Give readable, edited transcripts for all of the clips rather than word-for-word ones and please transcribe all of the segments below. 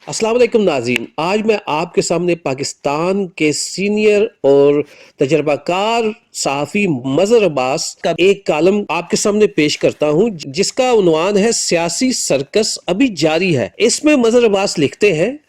अस्सलाम वालेकुम नाज़रीन, आज मैं आपके सामने पाकिस्तान के सीनियर और तजर्बाकार सहाफ़ी मज़हर अब्बास का एक कालम आपके सामने पेश करता हूँ, जिसका उन्वान है सियासी सर्कस अभी जारी है। इसमें मज़हर अब्बास लिखते हैं,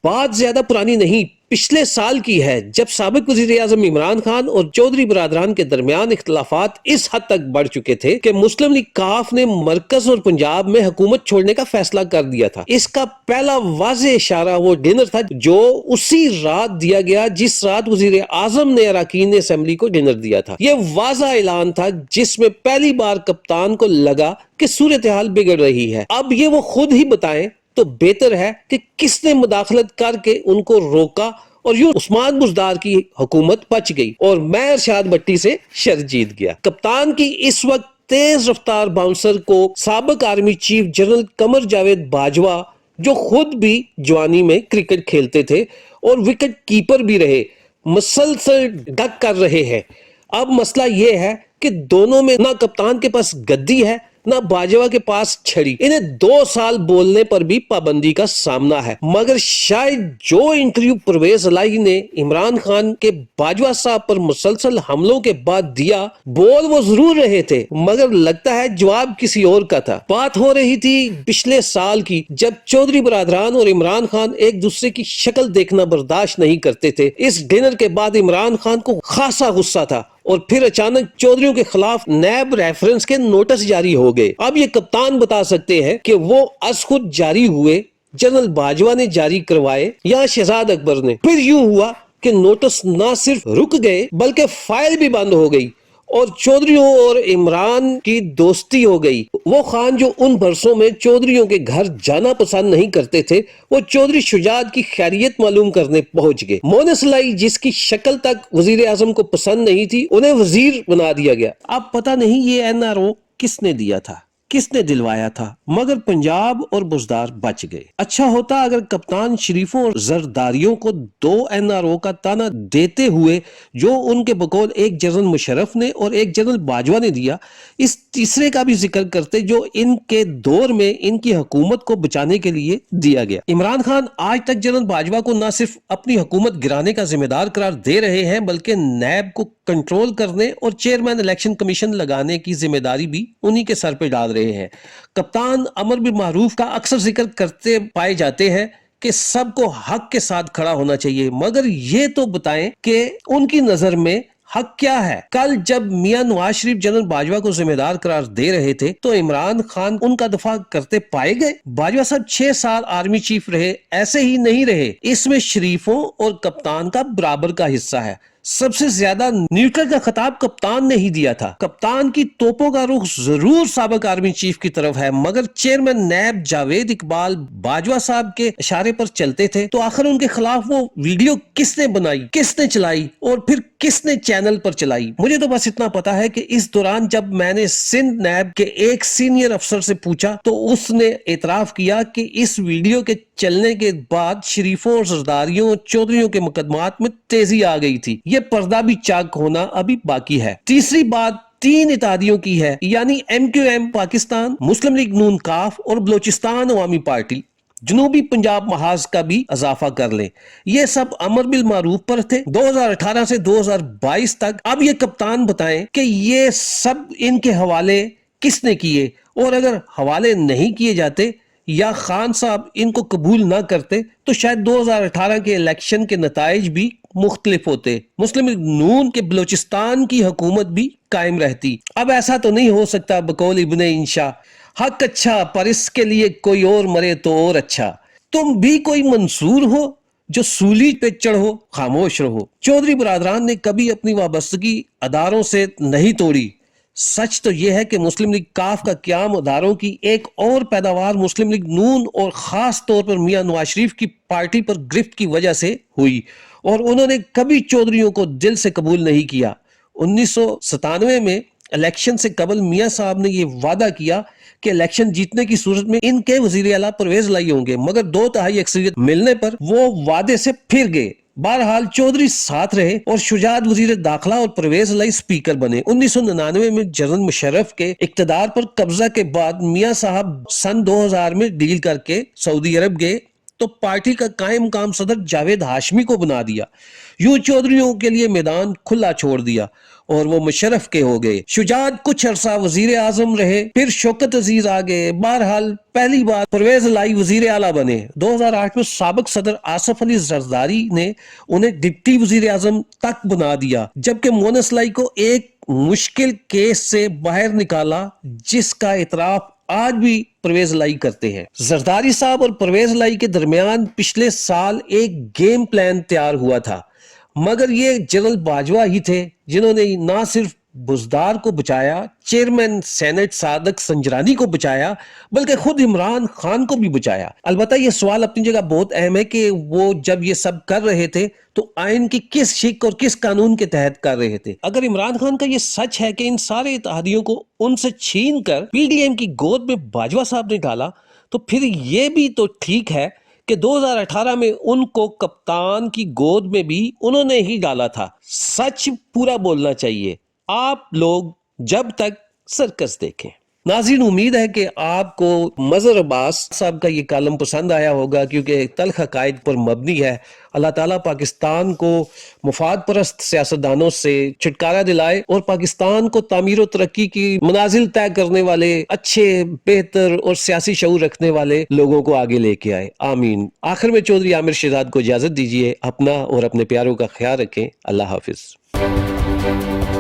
बात ज्यादा पुरानी नहीं, पिछले साल की है, जब साबिक वज़ीर आज़म इमरान खान और चौधरी बरादरान के दरमियान इख्तलाफात इस हद तक बढ़ चुके थे कि मुस्लिम लीग काफ ने मरकज और पंजाब में हुकूमत छोड़ने का फैसला कर दिया था। इसका पहला वाज़ेह इशारा वो डिनर था जो उसी रात दिया गया जिस रात वज़ीर आज़म ने अरकान असेंबली को डिनर दिया था। ये वाज़ा ऐलान था जिसमें पहली बार कप्तान को लगा कि सूरत हाल बिगड़ रही है। अब ये वो खुद ही बताएं तो बेहतर है कि किसने मुदाखलत करके उनको रोका, और यूं उस्मान बुज़दार की हुकूमत बच गई और मैं अरशाद भट्टी से शर्त जीत गया। कप्तान की इस वक्त तेज रफ्तार बाउंसर को साबिक army chief general Qamar Javed Bajwa, जो खुद भी जवानी में क्रिकेट खेलते थे और विकेट कीपर भी रहे, मसलसल डक कर रहे हैं। अब मसला यह है कि दोनों में ना कप्तान के पास गद्दी है ना बाजवा के पास छड़ी। इन्हें 2 साल बोलने पर भी पाबंदी का सामना है। मगर शायद जो इंटरव्यू परवेज इलाही ने इमरान खान के बाजवा साहब पर मुसलसल हमलों के बाद दिया, बोल वो जरूर रहे थे मगर लगता है जवाब किसी और का था। बात हो रही थी पिछले साल की, जब चौधरी बरादरान और इमरान खान एक दूसरे की शक्ल देखना बर्दाश्त नहीं करते थे। इस डिनर के बाद इमरान खान को खासा गुस्सा था और फिर अचानक चौधरियों के खिलाफ नैब रेफरेंस के नोटिस जारी हो गए। अब ये कप्तान बता सकते हैं कि वो अज खुद जारी हुए, जनरल बाजवा ने जारी करवाए या शहजाद अकबर ने। फिर यूं हुआ कि नोटिस ना सिर्फ रुक गए बल्कि फाइल भी बंद हो गई और चौधरियों और इमरान की दोस्ती हो गई। वो खान जो उन बरसों में चौधरियों के घर जाना पसंद नहीं करते थे, वो चौधरी शुजात की खैरियत मालूम करने पहुंच गए। मोनस लाई, जिसकी शक्ल तक वजीर आजम को पसंद नहीं थी, उन्हें वजीर बना दिया गया। अब पता नहीं ये एनआरओ किसने दिया था, किसने दिलवाया था, मगर पंजाब और बुज़दार बच गए। अच्छा होता अगर कप्तान शरीफों और जरदारियों को 2 एनआरओ का ताना देते हुए, जो उनके बकौल एक जनरल मुशर्रफ ने और एक जनरल बाजवा ने दिया, इस तीसरे का भी जिक्र करते जो इनके दौर में इनकी हुकूमत को बचाने के लिए दिया गया। इमरान खान आज तक जनरल बाजवा को न सिर्फ अपनी हुकूमत गिराने का जिम्मेदार करार दे रहे हैं बल्कि नैब को कंट्रोल करने और चेयरमैन इलेक्शन कमीशन लगाने की जिम्मेदारी भी उन्हीं के सर पे डाल रहे हैं। कप्तान अमर बिल मारूफ का अक्सर जिक्र करते पाए जाते हैं कि सबको हक के साथ खड़ा होना चाहिए, मगर ये तो बताएं कि उनकी नजर में हक क्या है। कल जब मियां नवाज शरीफ जनरल बाजवा को जिम्मेदार करार दे रहे थे तो इमरान खान उनका दफा करते पाए गए। बाजवा साहब 6 साल आर्मी चीफ रहे, ऐसे ही नहीं रहे। इसमें शरीफों और कप्तान का बराबर का हिस्सा है। सबसे ज्यादा न्यूट्रल का खिताब कप्तान ने ही दिया था। कप्तान की तोपों का रुख जरूर साबिक आर्मी चीफ की तरफ है, मगर चेयरमैन नैब जावेद इकबाल बाजवा साहब के इशारे पर चलते थे, तो आखिर उनके खिलाफ वो वीडियो किसने बनाई, किसने चलाई और फिर किसने चैनल पर चलाई। मुझे तो बस इतना पता है कि इस दौरान जब मैंने सिंध नैब के एक सीनियर अफसर से पूछा तो उसने एतराफ किया कि इस वीडियो के चलने के बाद शरीफों और जरदारियों चौधरियों के मुकदमात में तेजी आ गई थी। ये पर्दा भी चाक होना अभी बाकी है। तीसरी बात 3 इत्तेहादियों की है, यानी MQM पाकिस्तान, मुस्लिम लीग नून काफ और बलोचिस्तान अवामी पार्टी, जनूबी पंजाब महाज का भी इजाफा कर ले। ये सब अमर बिल मारूफ पर थे 2018 से 2022 तक। अब ये कप्तान बताएं कि ये सब इनके हवाले किसने किए, और अगर हवाले नहीं किए जाते या खान साहब इनको कबूल ना करते तो शायद 2018 के इलेक्शन के नताइज भी मुख्तलिफ होते। मुस्लिम लीग नून के बलोचिस्तान की हुकूमत भी कायम रहती। अब ऐसा तो नहीं हो सकता बकौल इब्ने इंशा, हक अच्छा पर इसके लिए कोई और मरे तो और अच्छा। तुम भी कोई मंसूर हो जो सूली पे चढ़ो, खामोश रहो। चौधरी बरादरान ने कभी अपनी वाबस्तगी अदारों से नहीं तोड़ी। सच तो यह है कि मुस्लिम लीग काफ का क्याम अदारों की एक और पैदावार मुस्लिम लीग नून और खास तौर पर मियां नवाज शरीफ की पार्टी पर गिरफ्त की वजह से हुई, और उन्होंने कभी चौधरियों को दिल से कबूल नहीं किया। 1997 में इलेक्शन से कबल मियां साहब ने यह वादा किया कि इलेक्शन जीतने की सूरत में इनके वजीर आला परवेज इलाही होंगे, मगर 2/3 अक्सरियत मिलने पर वो वादे से फिर गए। बहरहाल चौधरी साथ रहे और शुजात वजीर दाखिला और परवेज लाई स्पीकर बने। 1999 में जनरल मुशर्रफ के इक्तदार पर कब्जा के बाद मियां साहब सन 2000 में डील करके सऊदी अरब गए तो पार्टी का कायम काम सदर जावेद हाशमी को बना दिया। यूं चौधरियों के लिए मैदान खुला छोड़ दिया और वो मुशर्रफ के हो गए। शुजात कुछ अरसा वजीर आजम रहे, फिर शौकत अजीज आ गए। बहरहाल पहली बार परवेज लाई वजीर आला बने। 2008 में साबिक सदर आसफ अली जरदारी ने उन्हें डिप्टी वजीर आजम तक बना दिया, जबकि मोनस लाई को एक मुश्किल केस से बाहर निकाला जिसका इतराफ आज भी परवेज लाई करते हैं। जरदारी साहब और परवेज लाई के दरमियान पिछले साल एक गेम प्लान तैयार हुआ था, मगर ये जनरल बाजवा ही थे जिन्होंने ना सिर्फ बुजदार को बचाया, चेयरमैन सेनेट सादक संजरानी को बचाया, बल्कि खुद इमरान खान को भी बचाया। अलबत्ता ये सवाल अपनी जगह बहुत अहम है कि वो जब ये सब कर रहे थे तो आइन की किस शिक और किस कानून के तहत कर रहे थे। अगर इमरान खान का ये सच है कि इन सारे इत्तेहादियों को उनसे छीन कर पीडीएम की गोद में बाजवा साहब ने डाला, तो फिर ये भी तो ठीक है कि 2018 में उनको कप्तान की गोद में भी उन्होंने ही डाला था। सच पूरा बोलना चाहिए आप लोग जब तक सर्कस देखें। नाज़रीन, उम्मीद है कि आपको मज़हर अब्बास साहब का ये कॉलम पसंद आया होगा, क्योंकि तल्ख हक़ाइक़ पर मबनी है। अल्लाह ताला पाकिस्तान को मुफाद परस्त सियासतदानों से छुटकारा दिलाए और पाकिस्तान को तामीर और तरक्की की मनाजिल तय करने वाले अच्छे, बेहतर और सियासी शऊर रखने वाले लोगों को आगे लेके आए। आमीन। आखिर में चौधरी आमिर शहजाद को इजाज़त दीजिए। अपना और अपने प्यारों का ख्याल रखें। अल्लाह हाफिज़।